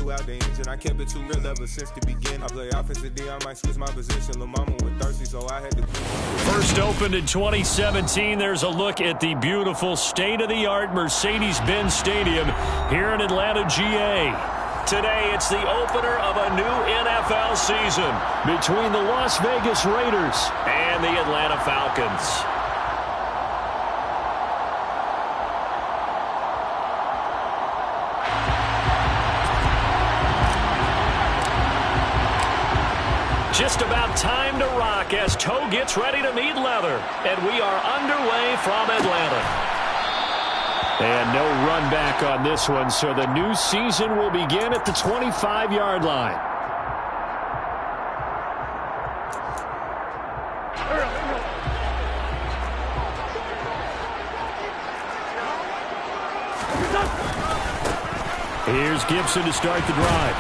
blew out the engine. I kept it too real ever since the beginning. I play offensive D, I might switch my position. Lil' mama was thirsty, so I had to. First opened in 2017. There's a look at the beautiful state-of-the-art Mercedes-Benz Stadium here in Atlanta, GA. Today, it's the opener of a new NFL season between the Las Vegas Raiders and the Atlanta Falcons. Just about time to rock as toe gets ready to meet leather. And we are underway from Atlanta. And no run back on this one, so the new season will begin at the 25-yard line. Here's Gibson to start the drive.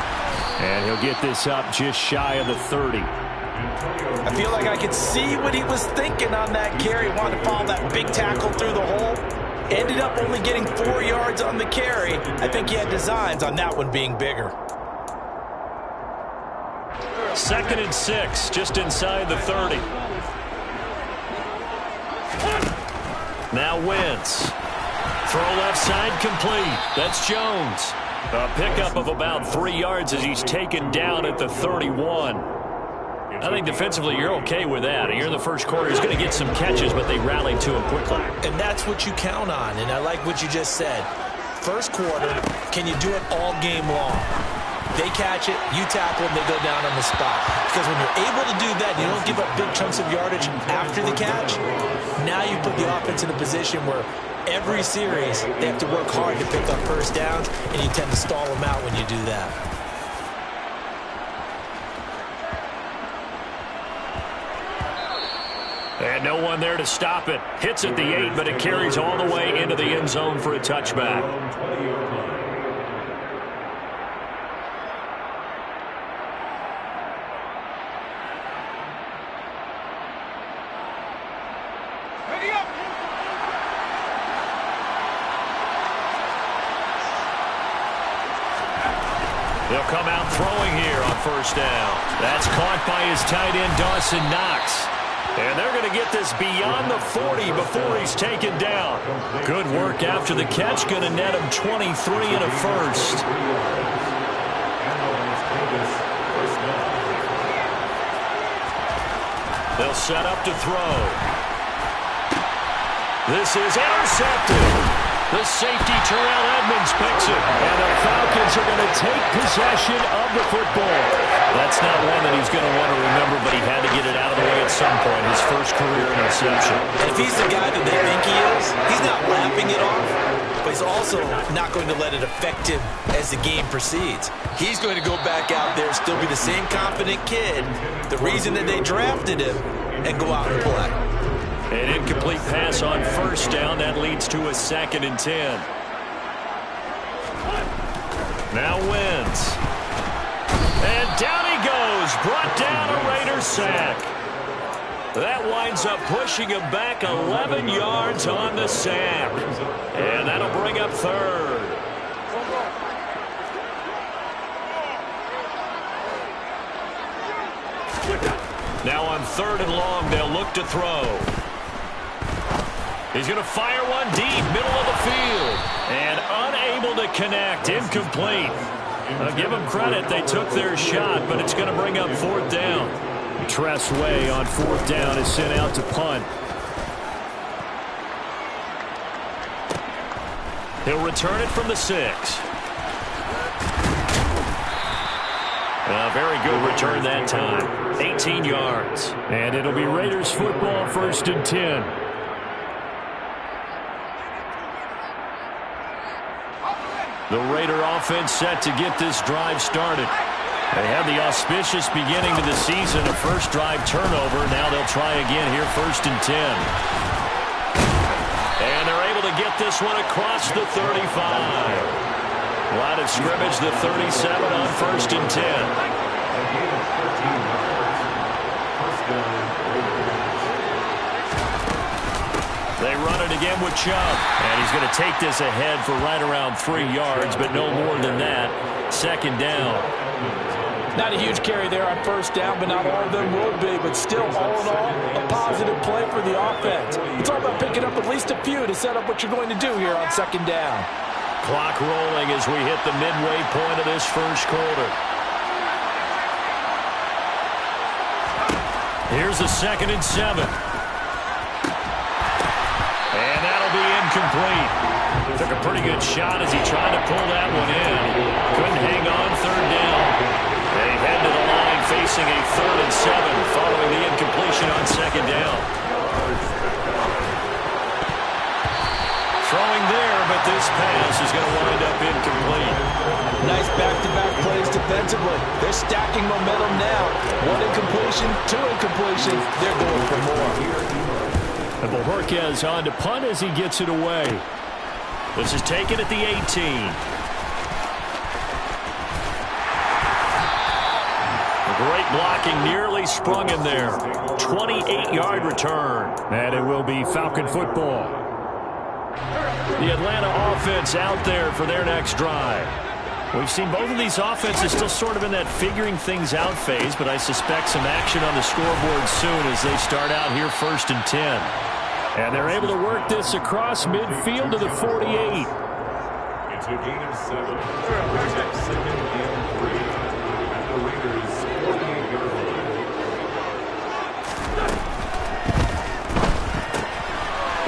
And he'll get this up just shy of the 30. I feel like I could see what he was thinking on that carry. Wanted to follow that big tackle through the hole. Ended up only getting 4 yards on the carry. I think he had designs on that one being bigger. 2nd and 6, just inside the 30. Now Wentz. Throw left side complete. That's Jones. A pickup of about 3 yards as he's taken down at the 31. I think defensively you're okay with that. You're in the first quarter. He's going to get some catches, but they rallied to him quickly. And that's what you count on, and I like what you just said. First quarter, can you do it all game long? They catch it, you tackle them, they go down on the spot. Because when you're able to do that, you don't give up big chunks of yardage after the catch. Now you put the offense in a position where every series, they have to work hard to pick up first downs, and you tend to stall them out when you do that. And no one there to stop it. Hits at the 8, but it carries all the way into the end zone for a touchback. They'll come out throwing here on first down. That's caught by his tight end, Dawson Knox. And they're going to get this beyond the 40 before he's taken down. Good work after the catch. Going to net him 23 and a first. They'll set up to throw. This is intercepted. The safety, Terrell Edmonds, picks it. And the Falcons are going to take possession of the football. That's not one that he's going to want to remember, but he had to get it out of the way at some point. His first career interception. And if he's the guy that they think he is, he's not laughing it off, but he's also not going to let it affect him as the game proceeds. He's going to go back out there, still be the same confident kid, the reason that they drafted him, and go out and play. An incomplete pass on first down. That leads to a 2nd and 10. Now Wentz. And down he goes. Brought down a Raider sack. That winds up pushing him back 11 yards on the sack. And that'll bring up 3rd. Now on 3rd and long, they'll look to throw. He's going to fire one deep, middle of the field. And unable to connect, incomplete. I'll give them credit, they took their shot, but it's going to bring up 4th down. Tress Way on 4th down is sent out to punt. He'll return it from the 6. A very good return that time. 18 yards. And it'll be Raiders football, 1st and 10. The Raider offense set to get this drive started. They had the auspicious beginning to the season, a first drive turnover. Now they'll try again here, 1st and 10. And they're able to get this one across the 35. Line of scrimmage, the 37 on 1st and 10. They run it again with Chubb. And he's going to take this ahead for right around 3 yards, but no more than that. Second down. Not a huge carry there on first down, but not all of them will be. But still, all in all, a positive play for the offense. It's all about picking up at least a few to set up what you're going to do here on second down. Clock rolling as we hit the midway point of this first quarter. Here's a 2nd and 7. And that'll be incomplete. Took a pretty good shot as he tried to pull that one in. Couldn't hang on, 3rd down. They head to the line facing a 3rd and 7 following the incompletion on 2nd down. Throwing there, but this pass is going to wind up incomplete. Nice back-to-back plays defensively. They're stacking momentum now. 1 incompletion, 2 incompletions. They're going for more. And Bohorquez on to punt as he gets it away. This is taken at the 18. Great blocking, nearly sprung him there. 28-yard return. And it will be Falcon football. The Atlanta offense out there for their next drive. We've seen both of these offenses still sort of in that figuring things out phase, but I suspect some action on the scoreboard soon as they start out here 1st and 10. And they're able to work this across midfield to the 48. It's a gain of 7. Second and 3. At the Raiders' 48-yard line.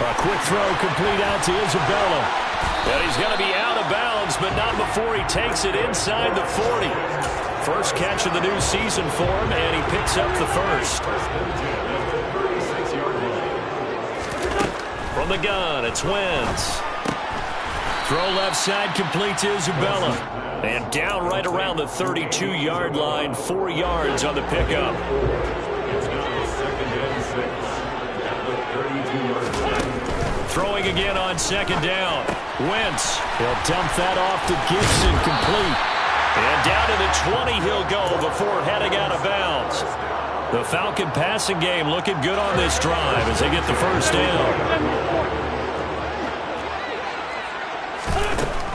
A quick throw complete out to Isabella. And he's going to be out of bounds, but not before he takes it inside the 40. First catch of the new season for him, and he picks up the first. From the gun, it's Wentz. Throw left side complete to Isabella. And down right around the 32-yard line, 4 yards on the pickup. It's now 2nd and 6. At the 32-yard line. Throwing again on 2nd down. Wentz. He'll dump that off to Gibson, complete. And down to the 20 he'll go before heading out of bounds. The Falcon passing game looking good on this drive as they get the first down.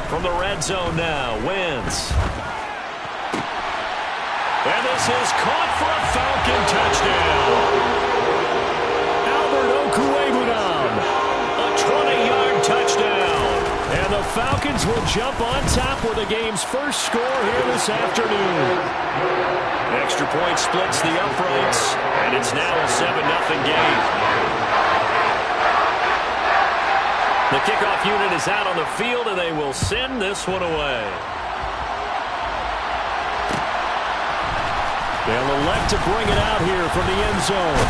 From the red zone now, Wentz. And this is caught for a Falcon touchdown. Albert Okwuegbunam. A 20-yard touchdown. And the Falcons will jump on top with the game's first score here this afternoon. Extra point splits the uprights, and it's now a 7-0 game. The kickoff unit is out on the field, and they will send this one away. They'll elect to bring it out here from the end zone.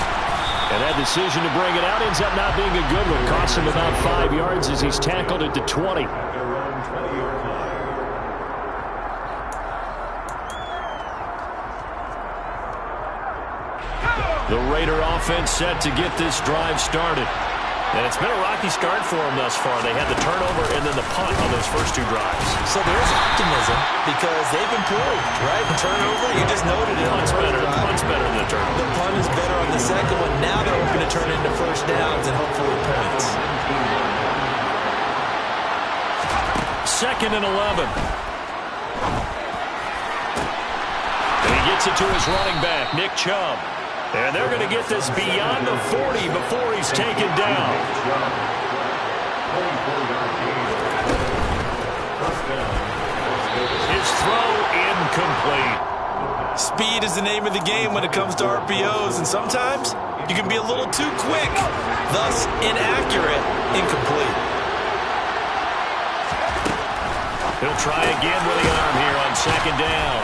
And that decision to bring it out ends up not being a good one. Costs him about 5 yards as he's tackled at the 20. The Raider offense set to get this drive started. And it's been a rocky start for them thus far. They had the turnover and then the punt on those first 2 drives. So there's optimism because they've improved, right? The turnover, you just noted it. Punt's better than the turnover. The punt is better on the second one. Now they're hoping to turn it into first downs and hopefully points. 2nd and 11. And he gets it to his running back, Nick Chubb. And they're going to get this beyond the 40 before he's taken down. His throw incomplete. Speed is the name of the game when it comes to RPOs, and sometimes you can be a little too quick, thus inaccurate, incomplete. He'll try again with the arm here on 2nd down.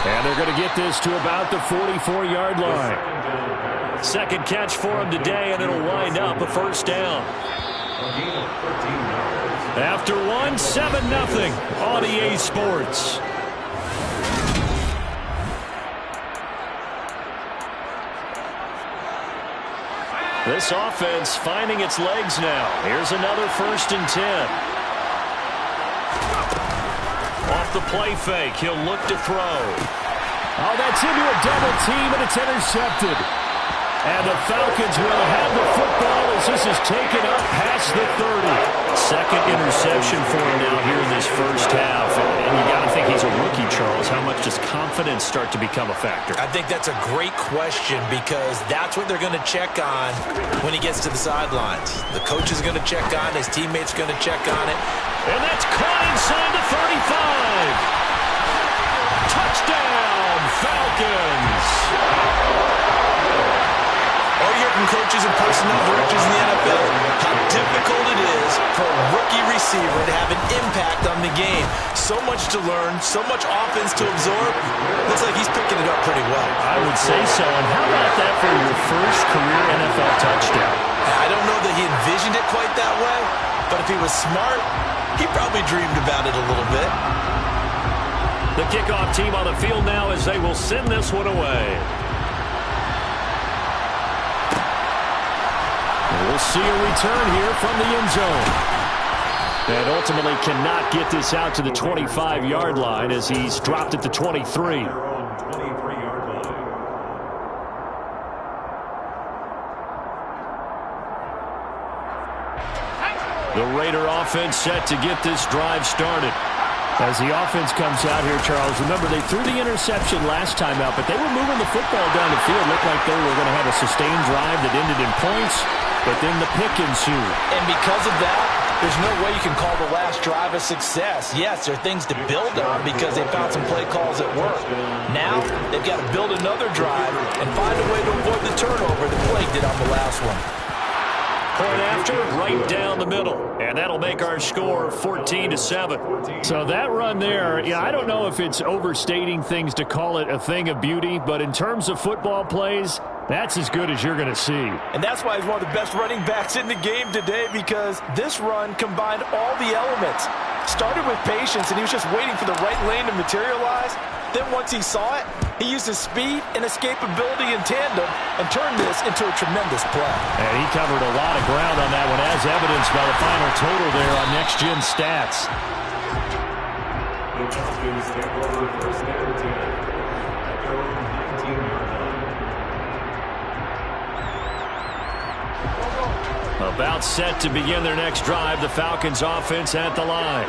And they're going to get this to about the 44-yard line. Second catch for him today, and it'll wind up a first down. After one, 7-0 on EA Sports. This offense finding its legs now. Here's another 1st and 10. Off the play fake, he'll look to throw. Oh, that's into a double team, and it's intercepted. And the Falcons will have the football as this is taken up past the 30. Second interception for him now here in this first half. And you got to think he's a rookie, Charles. How much does confidence start to become a factor? I think that's a great question because that's what they're going to check on when he gets to the sidelines. The coach is going to check on, his teammates are going to check on it. And that's caught inside the 35. Touchdown, Falcons. All you hear from coaches and personnel directors in the NFL, how difficult it is for a rookie receiver to have an impact on the game. So much to learn, so much offense to absorb. Looks like he's picking it up pretty well. I would say so. And how about that for your first career NFL touchdown? I don't know that he envisioned it quite that way, but if he was smart, he probably dreamed about it a little bit. The kickoff team on the field now as they will send this one away. We'll see a return here from the end zone. And ultimately cannot get this out to the 25-yard line as he's dropped at the 23. The Raider offense set to get this drive started. As the offense comes out here, Charles, remember they threw the interception last time out, but they were moving the football down the field. Looked like they were going to have a sustained drive that ended in points, but then the pick ensued. And because of that, there's no way you can call the last drive a success. Yes, there are things to build on because they found some play calls at work. Now, they've got to build another drive and find a way to avoid the turnover that plagued it on the last one. Point after, right down the middle. And that'll make our score 14-7. So that run there, yeah, I don't know if it's overstating things to call it a thing of beauty, but in terms of football plays, that's as good as you're going to see. And that's why he's one of the best running backs in the game today, because this run combined all the elements. Started with patience, and he was just waiting for the right lane to materialize. Then once he saw it, he used his speed and escapability in tandem and turned this into a tremendous play. And he covered a lot of ground on that one, as evidenced by the final total there on Next Gen Stats. The Falcons take over first down 10 at their own 19-yard line. About set to begin their next drive, the Falcons offense at the line.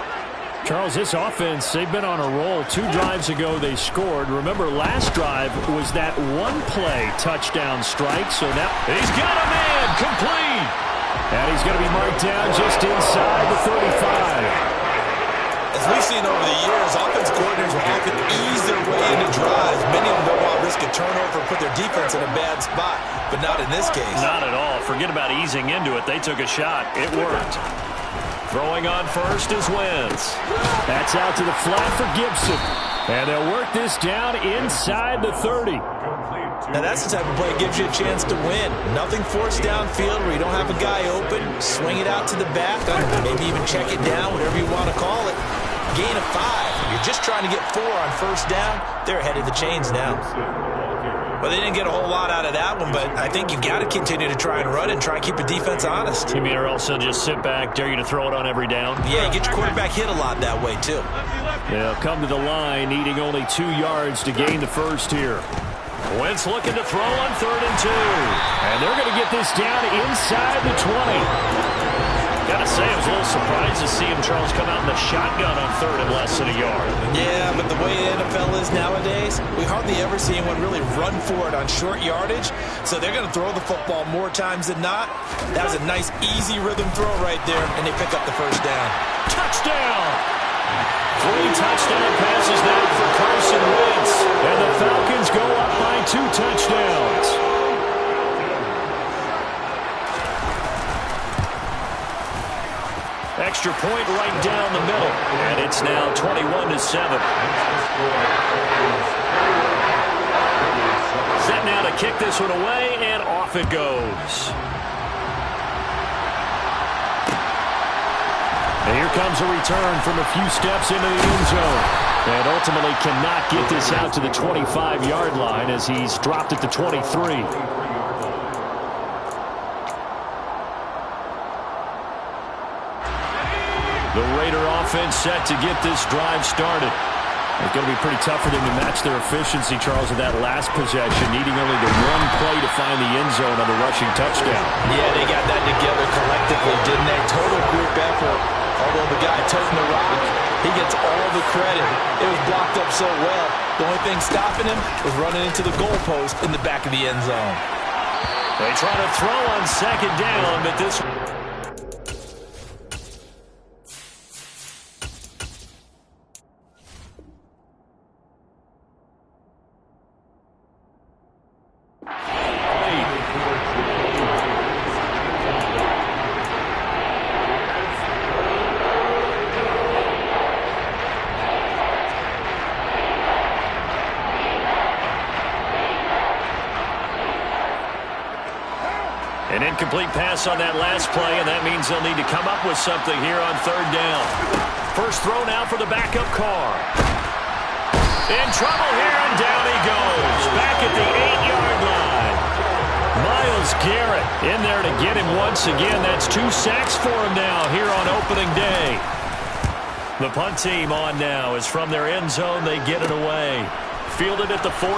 Charles, this offense, they've been on a roll. 2 drives ago, they scored. Remember, last drive was that one-play touchdown strike. So now he's got a man complete. And he's going to be marked down just inside the 35. As we've seen over the years, offense coordinators will often ease their way into drives. Many of them don't want to risk a turnover and put their defense in a bad spot, but not in this case. Not at all. Forget about easing into it. They took a shot. It worked. Throwing on first is Wentz. That's out to the flat for Gibson. And they'll work this down inside the 30. Now that's the type of play that gives you a chance to win. Nothing forced downfield where you don't have a guy open. Swing it out to the back, maybe even check it down, whatever you want to call it. Gain of 5. You're just trying to get 4 on first down. They're ahead of the chains now. Well, they didn't get a whole lot out of that one, but I think you've got to continue to try and run and try and keep the defense honest. You mean or else they'll just sit back, dare you to throw it on every down? Yeah, you get your quarterback hit a lot that way, too. They'll come to the line, needing only 2 yards to gain the first here. Wentz looking to throw on 3rd and 2. And they're going to get this down inside the 20. Gotta say, I was a little surprised to see him, Charles, come out in the shotgun on 3rd and less than a yard. Yeah, but the way the NFL is nowadays, we hardly ever see anyone really run for it on short yardage. So they're going to throw the football more times than not. That was a nice, easy rhythm throw right there, and they pick up the first down. Touchdown! 3 touchdown passes now for Carson Wentz. And the Falcons go up by 2 touchdowns. Extra point right down the middle. And it's now 21-7. Set now to kick this one away, and off it goes. And here comes a return from a few steps into the end zone. And ultimately cannot get this out to the 25-yard line as he's dropped at the 23. The Raider offense set to get this drive started. It's going to be pretty tough for them to match their efficiency, Charles, in that last possession, needing only the one play to find the end zone on the rushing touchdown. Yeah, they got that together collectively, didn't they? Total group effort. Although the guy toting the rock, he gets all the credit. It was blocked up so well. The only thing stopping him was running into the goalpost in the back of the end zone. They try to throw on second down, but this... An incomplete pass on that last play, and that means they'll need to come up with something here on third down. First throw now for the backup Carr. In trouble here, and down he goes. Back at the 8-yard line. Myles Garrett in there to get him once again. That's 2 sacks for him now here on opening day. The punt team on now is from their end zone. They get it away. Fielded at the 43.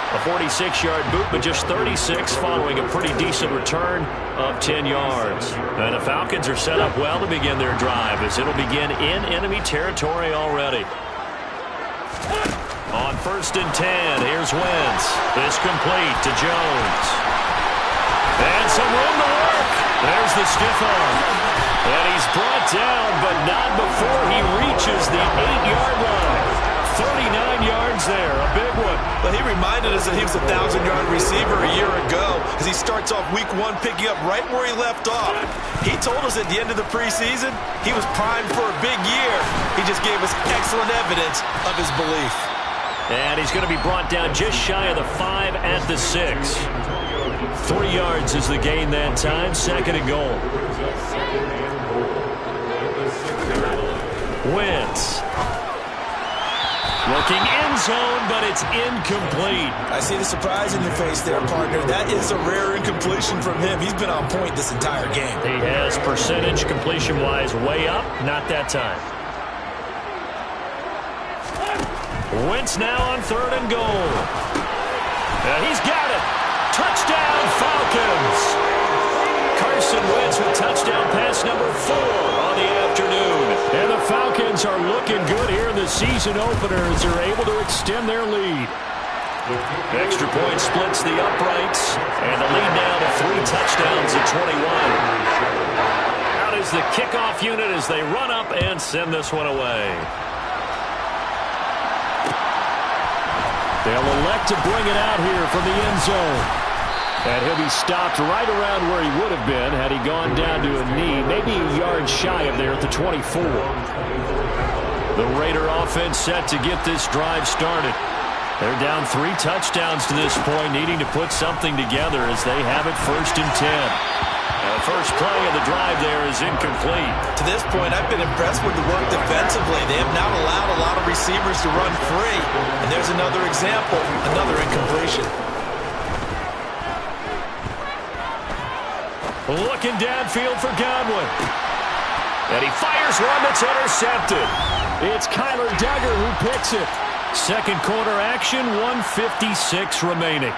A 46-yard boot, but just 36 following a pretty decent return of 10 yards. And the Falcons are set up well to begin their drive as it'll begin in enemy territory already. On 1st and 10, here's Wentz. This complete to Jones. And some room to work. There's the stiff arm. And he's brought down, but not before he reaches the 8-yard line. 39 yards there, a big one. But he reminded us that he was a 1,000-yard receiver a year ago as he starts off week 1 picking up right where he left off. He told us at the end of the preseason he was primed for a big year. He just gave us excellent evidence of his belief. And he's going to be brought down just shy of the 5 at the 6. 3 yards is the gain that time, 2nd and goal. Wentz. Looking end zone, but it's incomplete. I see the surprise in your face there, partner. That is a rare incompletion from him. He's been on point this entire game. He has percentage completion-wise way up. Not that time. Wentz now on 3rd and goal. And he's got it. Touchdown, Falcons. Carson Wentz with touchdown pass number 4 on the afternoon. And the Falcons are looking good here in the season opener as they're able to extend their lead. Extra point splits the uprights, and the lead now to 3 touchdowns at 21. Out is the kickoff unit as they run up and send this one away. They'll elect to bring it out here from the end zone. And he'll be stopped right around where he would have been had he gone down to a knee, maybe a yard shy of there at the 24. The Raider offense set to get this drive started. They're down 3 touchdowns to this point, needing to put something together as they have it 1st and 10. And the first play of the drive there is incomplete. To this point, I've been impressed with the work defensively. They have not allowed a lot of receivers to run free. And there's another example, another incompletion. Looking downfield for Godwin. And he fires one that's intercepted. It's Kyler Duggar who picks it. Second quarter action, 1:56 remaining.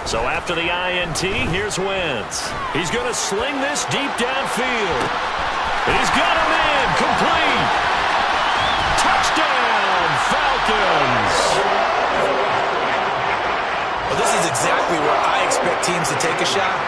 So after the INT, here's Wentz. He's going to sling this deep downfield. He's got him in, complete. Touchdown, Falcons. Well, this is exactly where I expect teams to take a shot.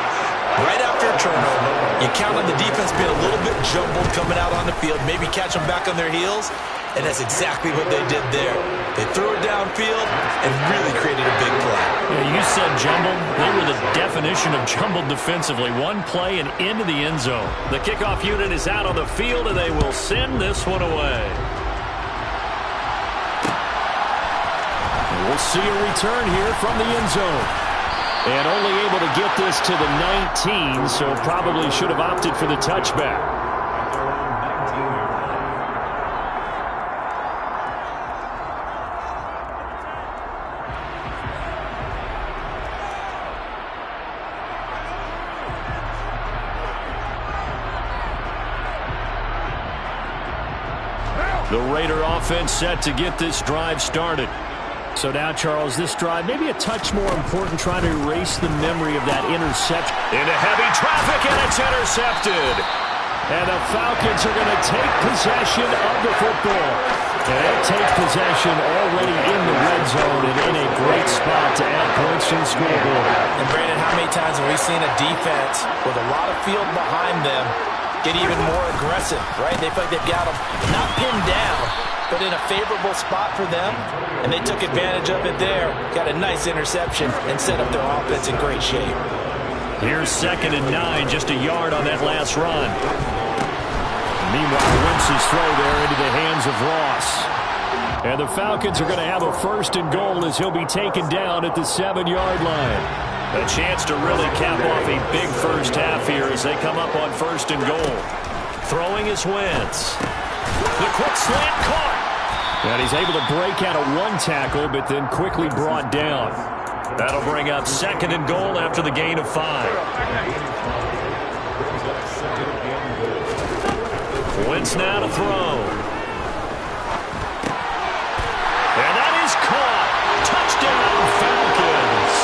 Right after a turnover, you count on the defense being a little bit jumbled coming out on the field, maybe catch them back on their heels, and that's exactly what they did there. They threw it downfield and really created a big play. Yeah, you said jumbled. They were the definition of jumbled defensively. One play and into the end zone. The kickoff unit is out on the field, and they will send this one away. We'll see a return here from the end zone. And only able to get this to the 19, so probably should have opted for the touchback. The Raider offense set to get this drive started. So now, Charles, this drive maybe a touch more important, trying to erase the memory of that interception. Into heavy traffic, and it's intercepted. And the Falcons are going to take possession of the football. And they take possession already in the red zone and in a great spot to add points to the scoreboard. And, Brandon, how many times have we seen a defense with a lot of field behind them get even more aggressive, right? They feel like they've got them not pinned down, but in a favorable spot for them, and they took advantage of it there. Got a nice interception and set up their offense in great shape. Here's 2nd and 9, just a yard on that last run. Meanwhile, Wentz's throw there into the hands of Ross. And the Falcons are going to have a 1st and goal as he'll be taken down at the 7-yard line. A chance to really cap off a big first half here as they come up on 1st and goal. Throwing is Wentz. The quick slant caught. And he's able to break out of one tackle, but then quickly brought down. That'll bring up 2nd and goal after the gain of 5. Wentz now to throw. And that is caught. Touchdown, Falcons.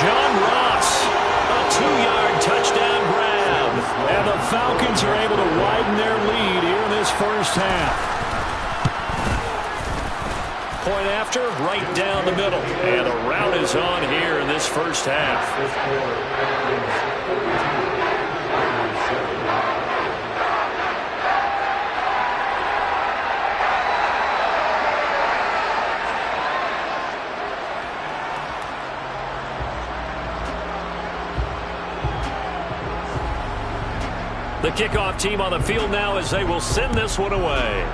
John Ross, a 2-yard touchdown grab. And the Falcons are able to widen their lead here in this first half. Point after, right down the middle. And a rout is on here in this first half. The kickoff team on the field now as they will send this one away.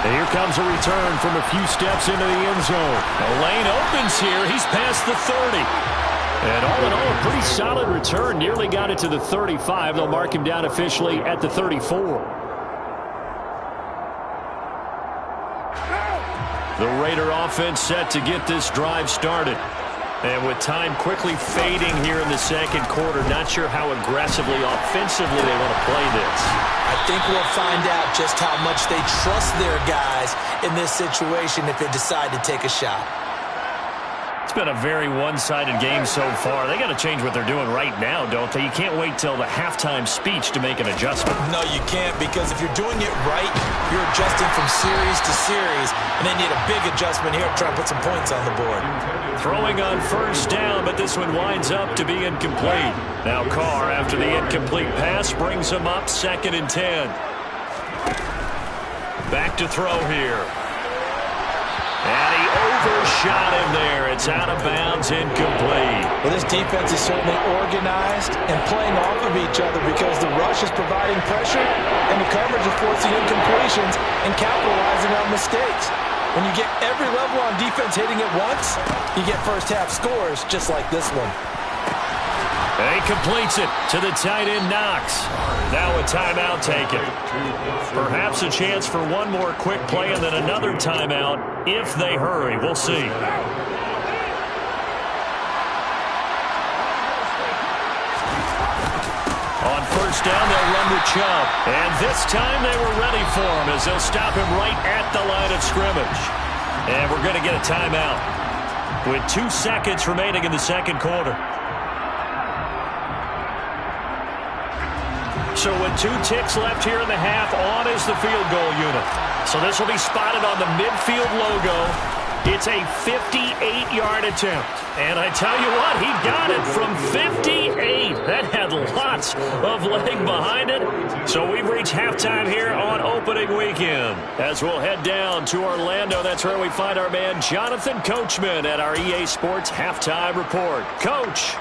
And here comes a return from a few steps into the end zone. The lane opens here. He's past the 30. And all in all, a pretty solid return. Nearly got it to the 35. They'll mark him down officially at the 34. The Raider offense set to get this drive started. And with time quickly fading here in the 2nd quarter, not sure how aggressively, offensively they want to play this. I think we'll find out just how much they trust their guys in this situation if they decide to take a shot. It's been a very one-sided game so far. They got to change what they're doing right now, don't they? You can't wait till the halftime speech to make an adjustment. No, you can't, because if you're doing it right, you're adjusting from series to series, and they need a big adjustment here to try and put some points on the board. Throwing on 1st down, but this one winds up to be incomplete. Now Carr, after the incomplete pass, brings him up 2nd and 10. Back to throw here. And he overshot him there. It's out of bounds, incomplete. Well, this defense is certainly organized and playing off of each other because the rush is providing pressure and the coverage is forcing incompletions and capitalizing on mistakes. When you get every level on defense hitting it once, you get first half scores just like this one. And he completes it to the tight end, Knox. Now a timeout taken. Perhaps a chance for one more quick play and then another timeout if they hurry. We'll see. On 1st down, they'll run with Chubb. And this time they were ready for him as they'll stop him right at the line of scrimmage. And we're going to get a timeout with 2 seconds remaining in the 2nd quarter. So with 2 ticks left here in the half, on is the field goal unit. So this will be spotted on the midfield logo. It's a 58-yard attempt. And I tell you what, he got it from 58. That had lots of leg behind it. So we've reached halftime here on opening weekend. As we'll head down to Orlando, that's where we find our man Jonathan Coachman at our EA Sports Halftime Report. Coach.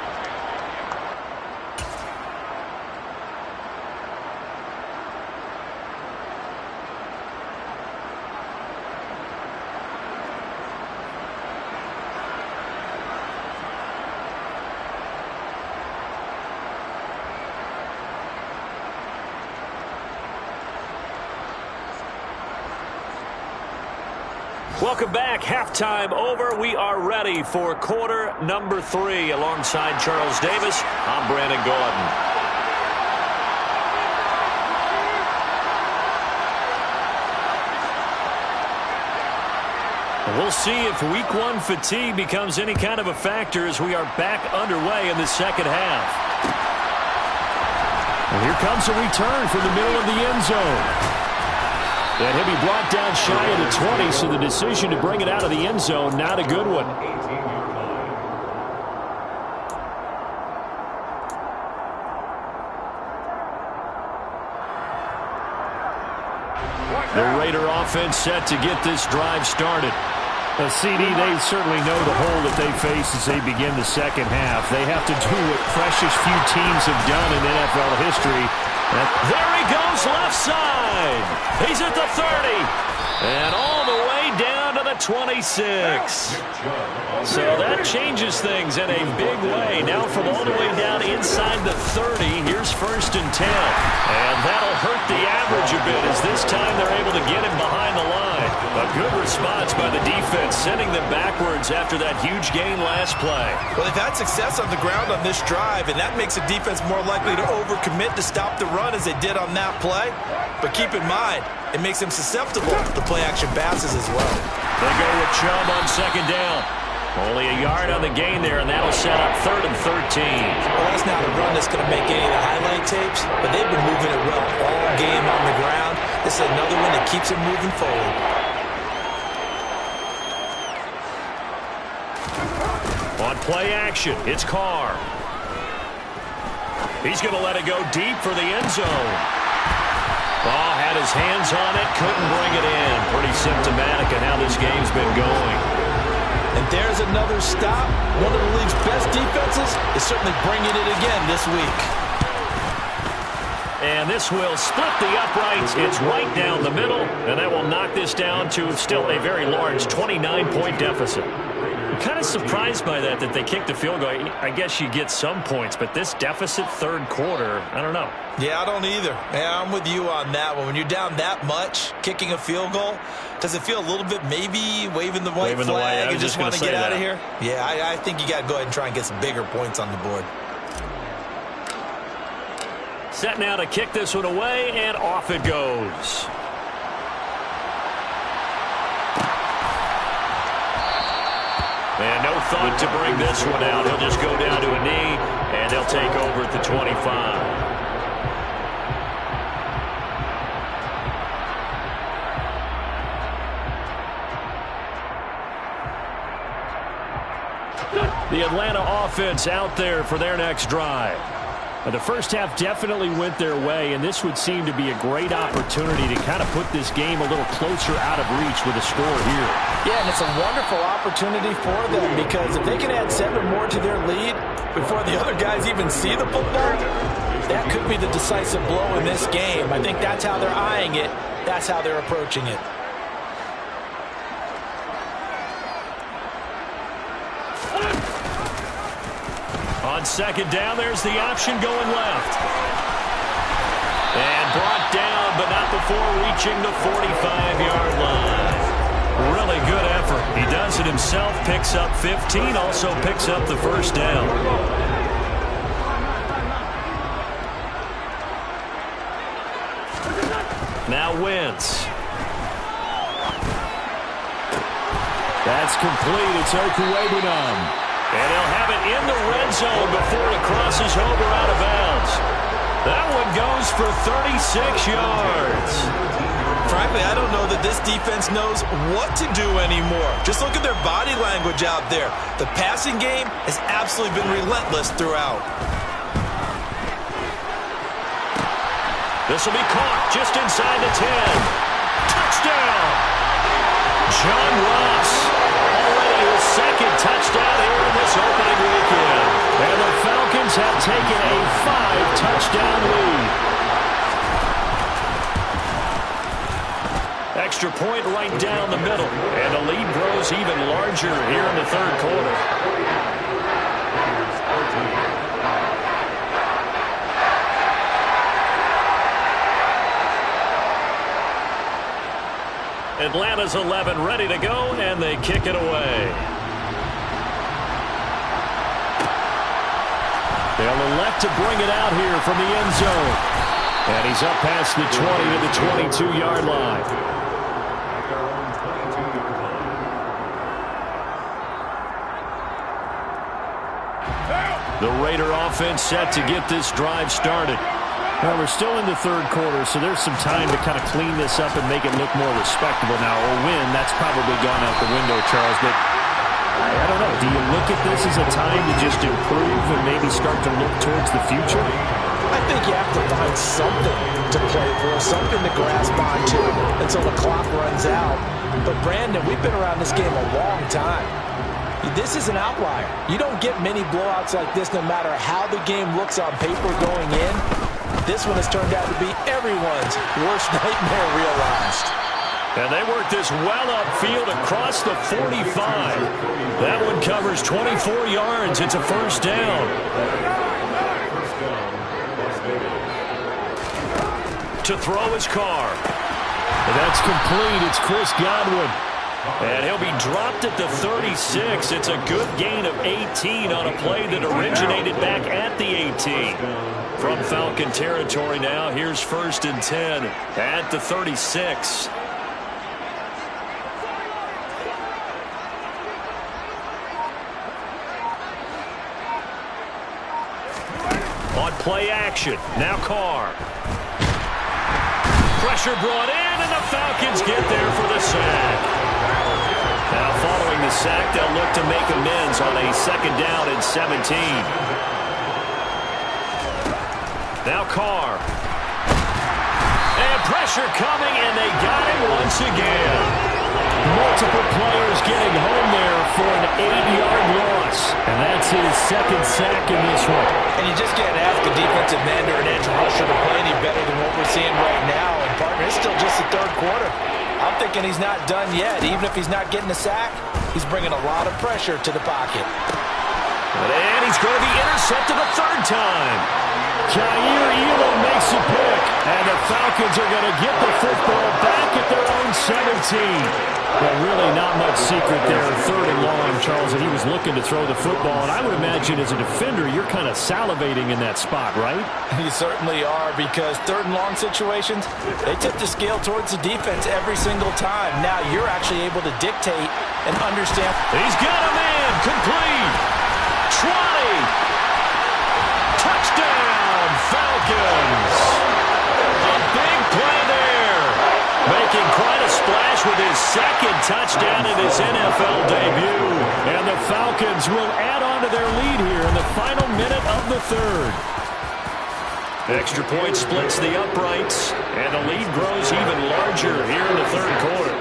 Welcome back. Halftime over. We are ready for quarter number 3. Alongside Charles Davis, I'm Brandon Gordon. We'll see if week one fatigue becomes any kind of a factor as we are back underway in the second half. And here comes a return from the middle of the end zone. And he'll be brought down shy of the 20, so the decision to bring it out of the end zone, not a good one. The Raider offense set to get this drive started. CD, they certainly know the hole that they face as they begin the second half. They have to do what precious few teams have done in NFL history. There he goes, left side. He's at the 30. And all the way down to the 26. So that changes things in a big way. Now from all the way down inside the 30, here's 1st and 10. And that'll hurt the average a bit as this time they're able to get him behind the line. A good response by the defense, sending them backwards after that huge gain last play. Well, they've had success on the ground on this drive, and that makes the defense more likely to overcommit to stop the run as they did on that play. But keep in mind, it makes them susceptible to play-action passes as well. They go with Chubb on 2nd down. Only a yard on the gain there, and that'll set up 3rd and 13. Well, that's not a run that's going to make any of the highlight tapes, but they've been moving it well all game on the ground. This is another one that keeps them moving forward. On play action, it's Carr. He's going to let it go deep for the end zone. Oh, had his hands on it, couldn't bring it in. Pretty symptomatic of how this game's been going. And there's another stop. One of the league's best defenses is certainly bringing it again this week. And this will split the uprights. It's right down the middle, and that will knock this down to still a very large 29-point deficit. I'm kind of surprised by that they kicked the field goal. I guess you get some points, but this deficit 3rd quarter, I don't know. Yeah, I don't either. Yeah, I'm with you on that one. When you're down that much, kicking a field goal, does it feel a little bit maybe waving the white flag and just want to get out of here? Yeah, I think you got to go ahead and try and get some bigger points on the board. Set now to kick this one away, and off it goes. And no thought to bring this one out. He'll just go down to a knee, and they'll take over at the 25. The Atlanta offense out there for their next drive. The first half definitely went their way, and this would seem to be a great opportunity to kind of put this game a little closer out of reach with a score here. Yeah, and it's a wonderful opportunity for them because if they can add 7 more to their lead before the other guys even see the football, that could be the decisive blow in this game. I think that's how they're eyeing it. That's how they're approaching it. On 2nd down, there's the option going left. And brought down, but not before reaching the 45-yard line. Really good effort. He does it himself, picks up 15, also picks up the 1st down. Now Wentz. That's complete. It's Okuwebunam. And he'll have it in the red zone before it crosses over out of bounds. That one goes for 36 yards. Frankly, I don't know that this defense knows what to do anymore. Just look at their body language out there. The passing game has absolutely been relentless throughout. This will be caught just inside the 10. Touchdown! John Ross. Already his 2nd touchdown here in this opening weekend. And the Falcons have taken a 5-touchdown lead. Extra point right down the middle. And the lead grows even larger here in the 3rd quarter. Atlanta's 11 ready to go, and they kick it away. They'll elect to bring it out here from the end zone. And he's up past the 20 to the 22-yard line. The Raider offense set to get this drive started. Well, we're still in the third quarter, so there's some time to kind of clean this up and make it look more respectable now. Or win, that's probably gone out the window, Charles. But I don't know. Do you look at this as a time to just improve and maybe start to look towards the future? I think you have to find something to play for, something to grasp onto until the clock runs out. But, Brandon, we've been around this game a long time. This is an outlier. You don't get many blowouts like this no matter how the game looks on paper going in. This one has turned out to be everyone's worst nightmare realized. And they work this well upfield across the 45. That one covers 24 yards. It's a first down. To throw his car. That's complete. It's Chris Godwin. And he'll be dropped at the 36. It's a good gain of 18 on a play that originated back at the 18. From Falcon territory now, here's 1st and 10 at the 36. On play action, now Carr. Pressure brought in, and the Falcons get there for the sack. Now following the sack, they'll look to make amends on a 2nd down and 17. Now Carr. And pressure coming, and they got him once again. Multiple players getting home there for an 8-yard loss. And that's his 2nd sack in this one. And you just can't ask a defensive end or an edge rusher to play any better than what we're seeing right now. And, partner, it's still just the 3rd quarter. I'm thinking he's not done yet. Even if he's not getting a sack, he's bringing a lot of pressure to the pocket. And he's going to be intercepted a 3rd time. Jair Elam makes a pick. And the Falcons are going to get the football back at their own 17. Well, really not much secret there. 3rd and long, Charles, and he was looking to throw the football. And I would imagine as a defender, you're kind of salivating in that spot, right? You certainly are, because 3rd and long situations, they tip the scale towards the defense every single time. Now you're actually able to dictate and understand. He's got a man, complete. 20. Touchdown, Falcons. A big play there. Making quite a splash with his 2nd touchdown in his NFL debut. And the Falcons will add on to their lead here in the final minute of the 3rd. Extra point splits the uprights, and the lead grows even larger here in the 3rd quarter.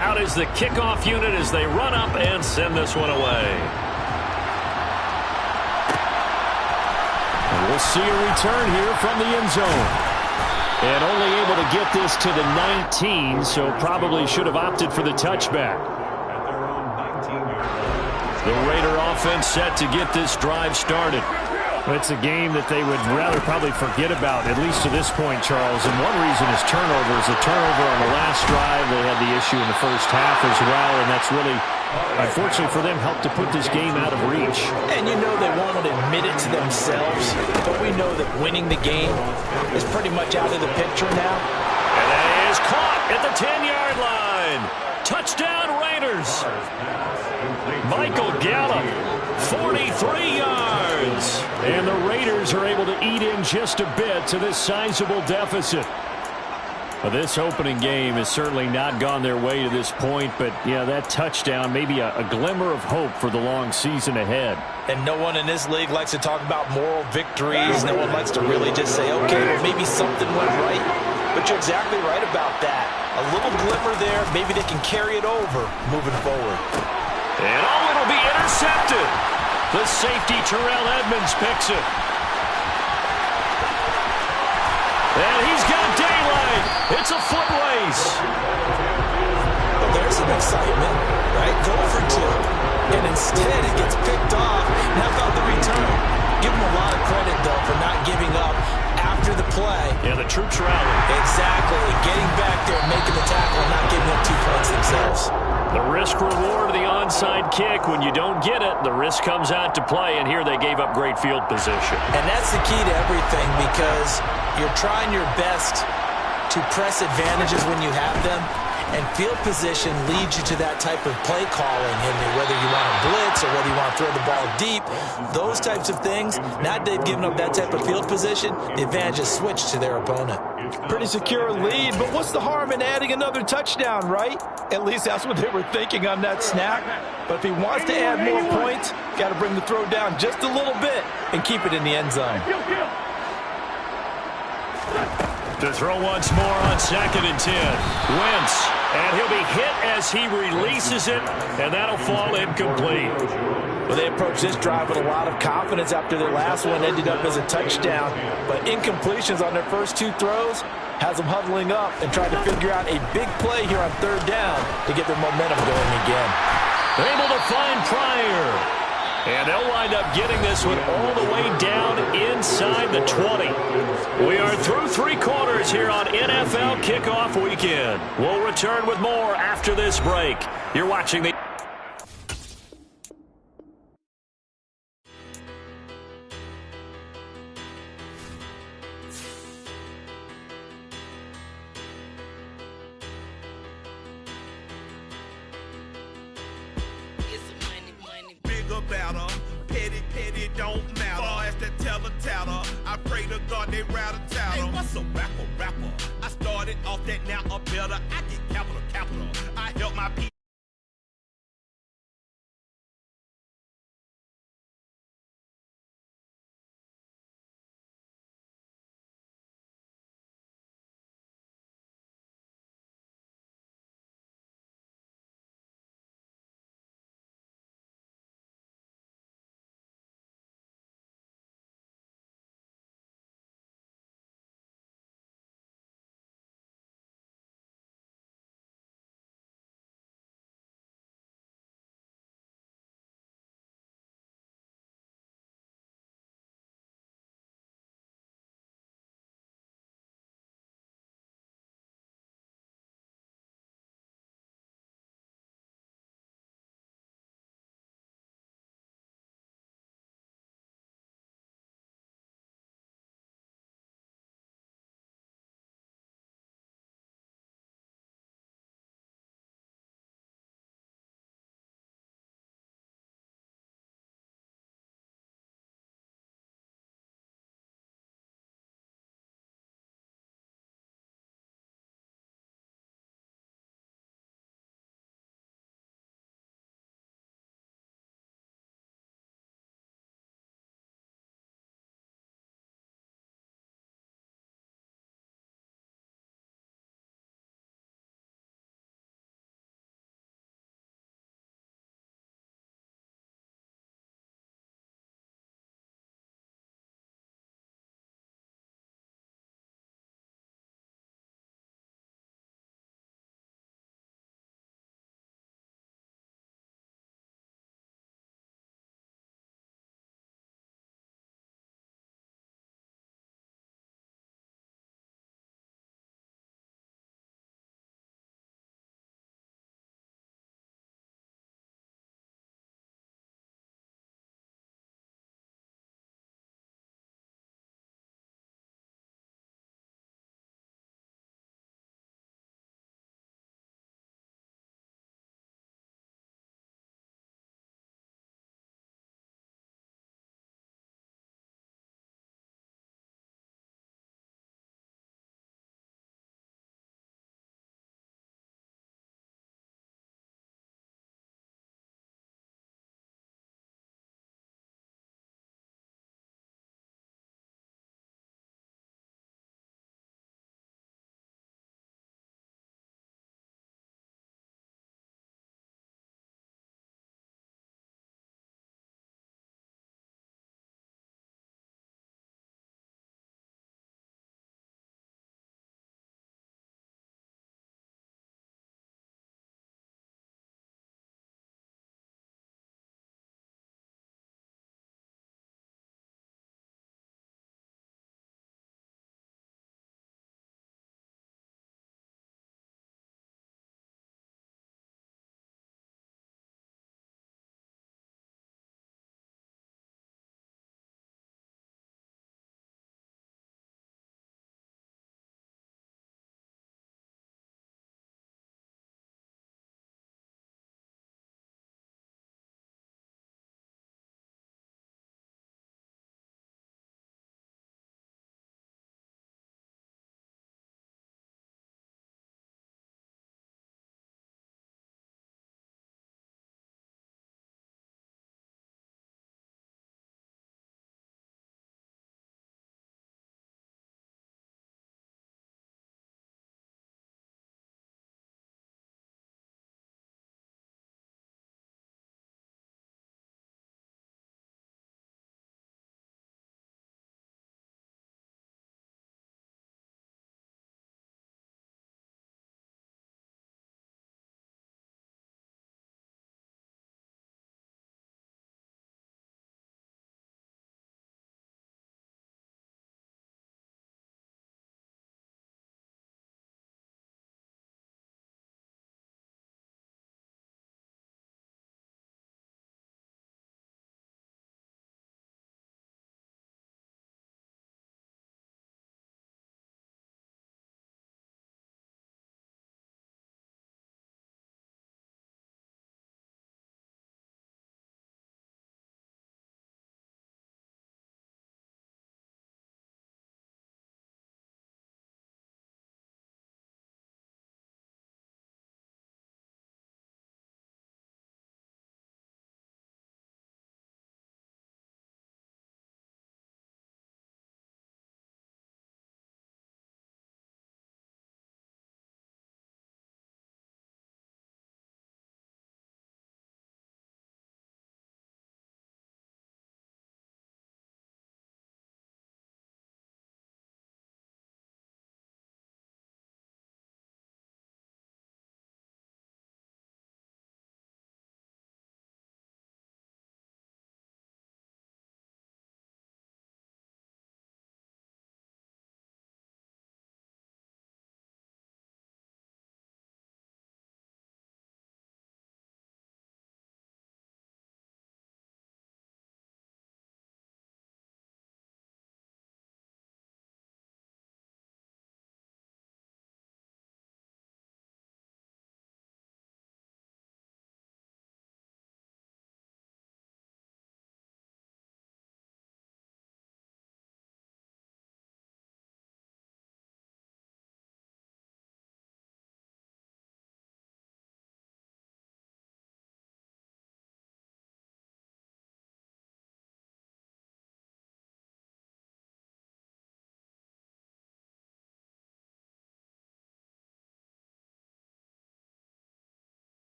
Out is the kickoff unit as they run up and send this one away. We'll see a return here from the end zone. And only able to get this to the 19, so probably should have opted for the touchback. The Raider offense set to get this drive started. It's a game that they would rather probably forget about, at least to this point, Charles. And one reason is turnovers. A turnover on the last drive. They had the issue in the first half as well, and that's really, unfortunately for them, helped to put this game out of reach. And you know they won't admit it to themselves, but we know that winning the game is pretty much out of the picture now. And it is caught at the 10-yard line. Touchdown, Raiders. Michael Gallup, 43 yards. And the Raiders are able to eat in just a bit to this sizable deficit. Well, this opening game has certainly not gone their way to this point, but, yeah, that touchdown, maybe a glimmer of hope for the long season ahead. And no one in this league likes to talk about moral victories. No one likes to really just say, okay, well, maybe something went right. But you're exactly right about that. A little glimmer there, maybe they can carry it over moving forward. And it'll be intercepted. The safety, Terrell Edmonds, picks it. And he's got daylight. It's a foot race. Well, there's some excitement, right? Go for 2. And instead, it gets picked off. Now about the return. Give him a lot of credit, though, for not giving up after the play. Yeah, the troops rally. Exactly. Getting back there, making the tackle, and not giving up 2 points themselves. The risk-reward of the onside kick. When you don't get it, the risk comes out to play, and here they gave up great field position. And that's the key to everything, because you're trying your best to press advantages when you have them. And field position leads you to that type of play calling, and whether you want to blitz or whether you want to throw the ball deep, those types of things. Now they've given up that type of field position, the advantage is switched to their opponent. Pretty secure lead, but what's the harm in adding another touchdown, right? At least that's what they were thinking on that snap. But if he wants to add more points, got to bring the throw down just a little bit and keep it in the end zone. To throw once more on 2nd and 10. Wentz, and he'll be hit as he releases it, and that'll fall incomplete. Well, they approached this drive with a lot of confidence after their last one ended up as a touchdown. But incompletions on their first 2 throws has them huddling up and trying to figure out a big play here on 3rd down to get their momentum going again. Able to find Pryor. And they'll wind up getting this one all the way down inside the 20. We are through 3 quarters here on NFL Kickoff Weekend. We'll return with more after this break. You're watching the... Better, petty, don't matter. Far as the teller, I pray to God they rattle tattle. Hey, what's a rapper? I started off that, now I'm better. I get capital. I help my people.